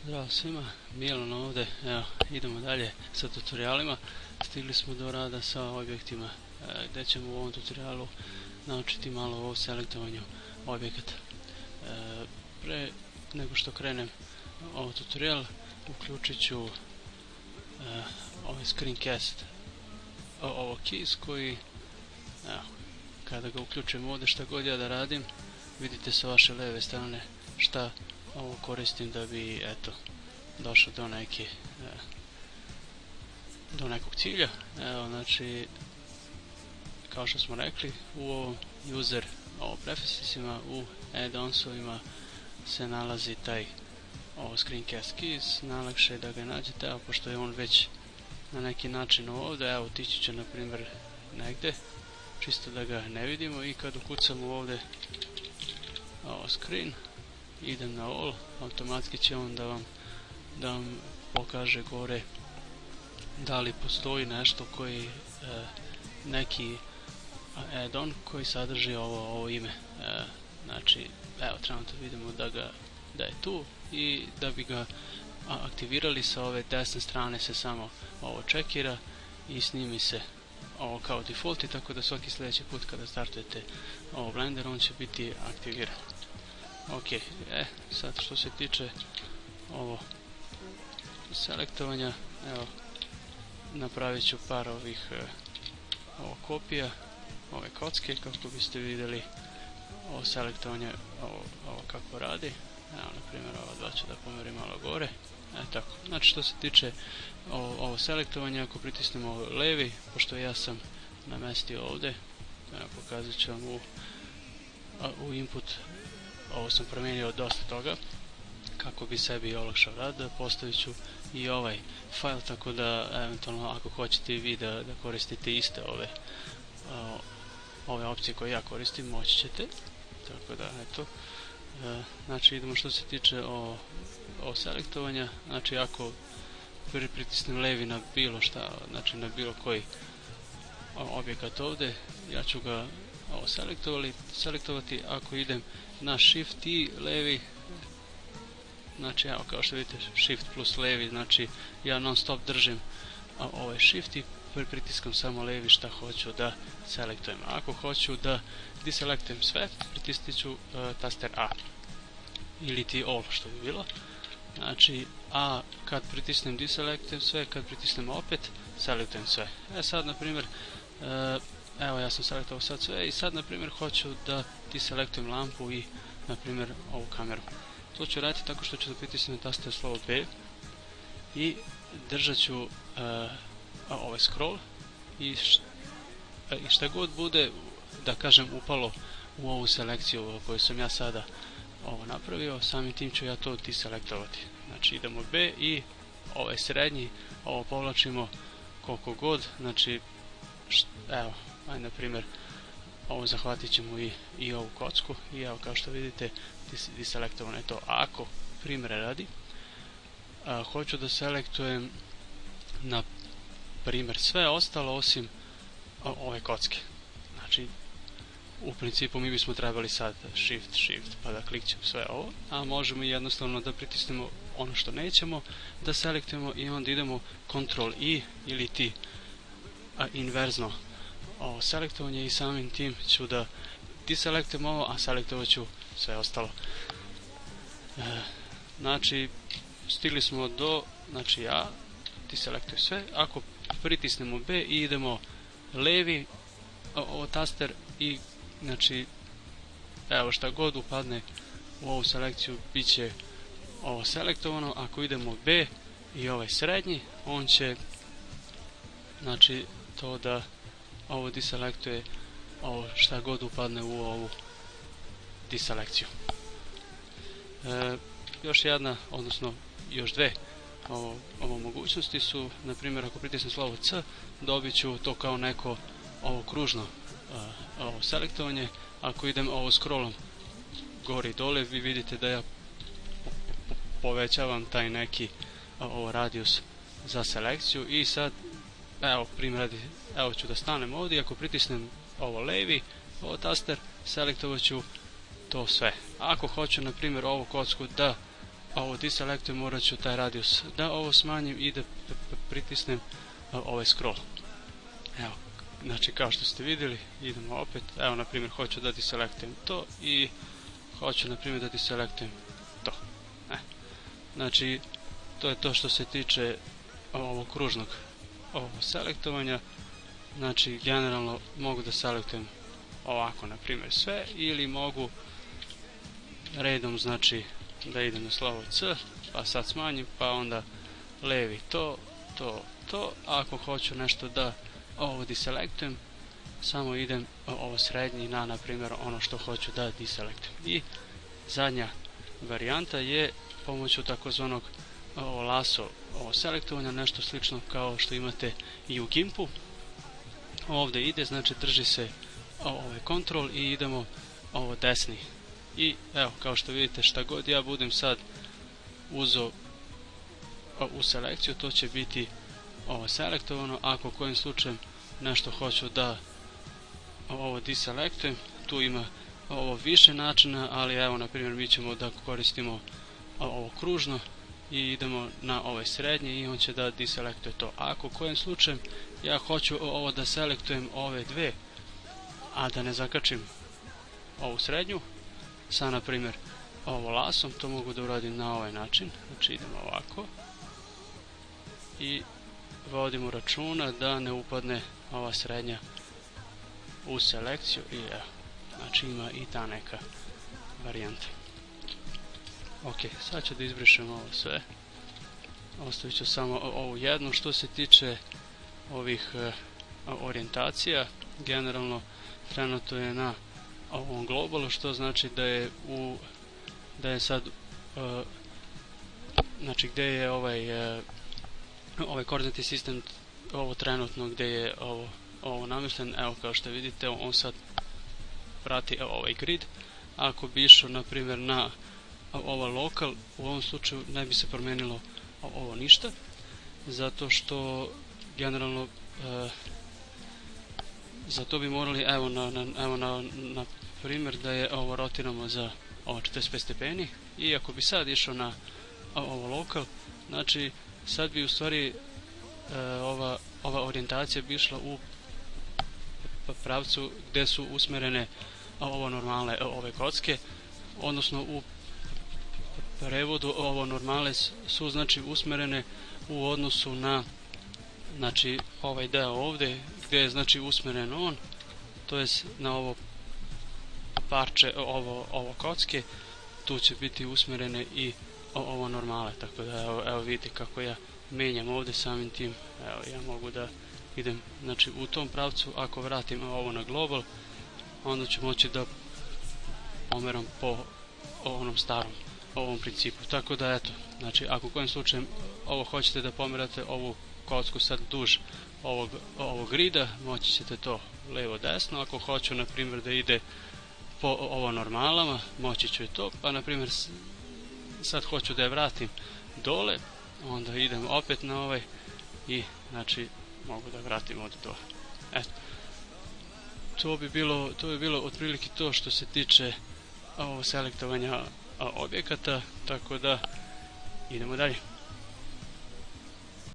Zdravo svima, Milan ovdje, evo, idemo dalje sa tutorialima. Stigli smo do rada sa objektima, gdje ćemo u ovom tutorialu naučiti malo o selektovanju objekata. Pre nego što krenem ovaj tutorial, uključit ću ovaj screencast, ovo keys koji, evo, kada ga uključujem ovdje, šta god ja da radim, vidite sa vaše leve strane šta ovo koristim da bi, eto, došao do nekog cilja. Evo, znači, kao što smo rekli, u ovom user prefixima, u add-onsovima se nalazi taj screencast keys. Najlakše je da ga nađete, evo, pošto je on već na neki način ovdje. Evo, tići će na primjer negdje, čisto da ga ne vidimo, i kad ukucamo ovdje screen, idem na all, automatski će on da vam pokaže gore da li postoji nešto koji neki add-on koji sadrži ovo ime. Znači, evo, trenutno vidimo da je tu, i da bi ga aktivirali sa ove desne strane se samo ovo čekira i snimi se ovo kao default, tako da svaki sljedeći put kada startujete ovo Blender, on će biti aktiviran. Ok, sad što se tiče ovo selektovanja, evo, napravit ću par ovih kopija ove kocke kako biste vidjeli ovo selektovanje, ovo kako radi. Evo, na primjer, ovo dva ću da pomerim malo gore. Tako, znači, što se tiče ovo selektovanja, ako pritisnemo levi, pošto ja sam namestio ovdje, pokazat ću vam u input. Ovo sam promijenio dosta toga kako bi sebi olakšao rad. Postavit ću i ovaj file, tako da eventualno ako hoćete i vi da koristite iste ove opcije koje ja koristim, moći ćete. Tako da, eto, znači, idemo što se tiče o selektovanja. Znači, ako pritisnem levi na bilo šta, znači na bilo koji objekat ovdje, ja ću ga selektovati. Ako idem na shift i levi, znači, evo, kao što vidite, shift plus levi, znači ja non stop držim ovaj shift i pritiskam samo levi šta hoću da selektujem. Ako hoću da deselektujem sve, pritisnit ću taster A ili ti all, što bi bilo. Znači, A kad pritisnem deselektujem sve, kad pritisnem opet selektujem sve. Sad, na primjer, evo, ja sam selektovao sad sve i sad, na primjer, hoću da deselektujem lampu i, na primjer, ovu kameru. To ću raditi tako što ću da pritisnem taster slovo B i držat ću ovaj scroll i šta god bude, da kažem, upalo u ovu selekciju koju sam ja sada napravio, samim tim ću ja to deselektovati. Znači, idemo B i ovaj srednji, ovo povlačimo koliko god, znači, evo, na primjer, ovo zahvatit ćemo i ovu kocku, i evo, kao što vidite, deselektovano je to. Ako, primjera radi, hoću da selektujem, na primjer, sve ostalo osim ove kocke. Znači, u principu mi bismo trebali sad shift pa da klikćemo sve ovo, a možemo jednostavno da pritisnemo ono što nećemo da selektujemo i onda idemo Ctrl I ili ti inverzno selektovanje, i samim tim ću da deselektujem ovo, a selektovat ću sve ostalo. Znači, stigli smo do, znači, ja deselektujem sve. Ako pritisnemo B i idemo levi taster, i znači, evo, šta god upadne u ovu selekciju bit će ovo selektovano. Ako idemo B i ovaj srednji, on će, znači, to da ovo deselektuje ovo šta god upadne u ovu deselekciju. Još jedna, odnosno još dve ovo mogućnosti su, na primjer, ako pritisnem slovo C, dobit ću to kao neko ovo kružno selektovanje. Ako idem ovo scrollom gore i dole, vi vidite da ja povećavam taj neki radius za selekciju. I sad, evo, primjer radi, evo, ću da stanem ovdje, ako pritisnem ovo levi taster, selektovat ću to sve. Ako hoću, na primjer, ovu kocku da ovo deselektujem, morat ću taj radius da ovo smanjim i da pritisnem ovaj scroll. Evo, znači kao što ste vidjeli, idemo opet, evo na primjer hoću da deselektujem to i hoću na primjer da deselektujem to. Znači to je to što se tiče ovog kružnog selektovanja. Znači generalno mogu da selektujem ovako na primjer sve, ili mogu redom, znači da idem na slovo C, pa sad smanjim, pa onda levi to. Ako hoću nešto da ovo deselektujem, samo idem ovo srednji na primjer ono što hoću da deselektujem. I zadnja varijanta je pomoću takozvanog lasso selektovanja, nešto slično kao što imate i u GIMP-u. Ovdje ide, znači drži se ovaj kontrol i idemo ovo desni. I evo, kao što vidite, šta god ja budem sad uzeo u selekciju, to će biti ovo selektovano. Ako kojim slučajem nešto hoću da ovo deselektujem, tu ima ovo više načina, ali evo na primjer mi ćemo da koristimo ovo kružno i idemo na ovaj srednji i on će da deselektuje to. Ako kojim slučajem ja hoću ovo da selektujem ove dve, a da ne zakačim ovu srednju sa na primjer ovo lasom, to mogu da uradim na ovaj način. Znači idemo ovako i vodimo računa da ne upadne ova srednja u selekciju i evo, znači ima i ta neka varijanta. Ok, sad ću da izbrišem ovo sve, ostavit ću samo ovu jednu. Što se tiče ovih orijentacija, generalno trenutno je na ovom globalu, što znači da je sad znači gdje je ovaj koordinatni sistem ovo trenutno gdje je ovo namješten. Evo kao što vidite, on sad prati ovaj grid. Ako bi išao na primjer na ovo lokal, u ovom slučaju ne bi se promijenilo ovo ništa, zato što generalno za to bi morali evo na primjer da je ovo rotiramo za ovo 45 stepeni, i ako bi sad išao na ovo lokal, znači sad bi u stvari ova orijentacija bi išla u pravcu gdje su usmjerene ovo normalne ove kocke, odnosno u prevodu ovo normale su znači usmjerene u odnosu na znači ovaj deo ovdje gdje je znači usmjeren on, to je na ovo parče ovo kocke, tu će biti usmjerene i ovo normale. Tako da evo vidite kako ja menjam ovdje samim tim. Evo, ja mogu da idem znači u tom pravcu. Ako vratim ovo na global, onda ću moći da pomeram po onom starom ovom principu. Tako da eto, znači ako u kojem slučaju ovo hoćete da pomerate ovu kocku sad duž ovog grida, moći ćete to levo desno. Ako hoću na primjer da ide po ovo normalama, moći ću i to. Pa na primjer sad hoću da je vratim dole, onda idem opet na ovaj i znači mogu da vratim od dole. Eto, to bi bilo otprilike to što se tiče selektovanja objekata, tako da idemo dalje.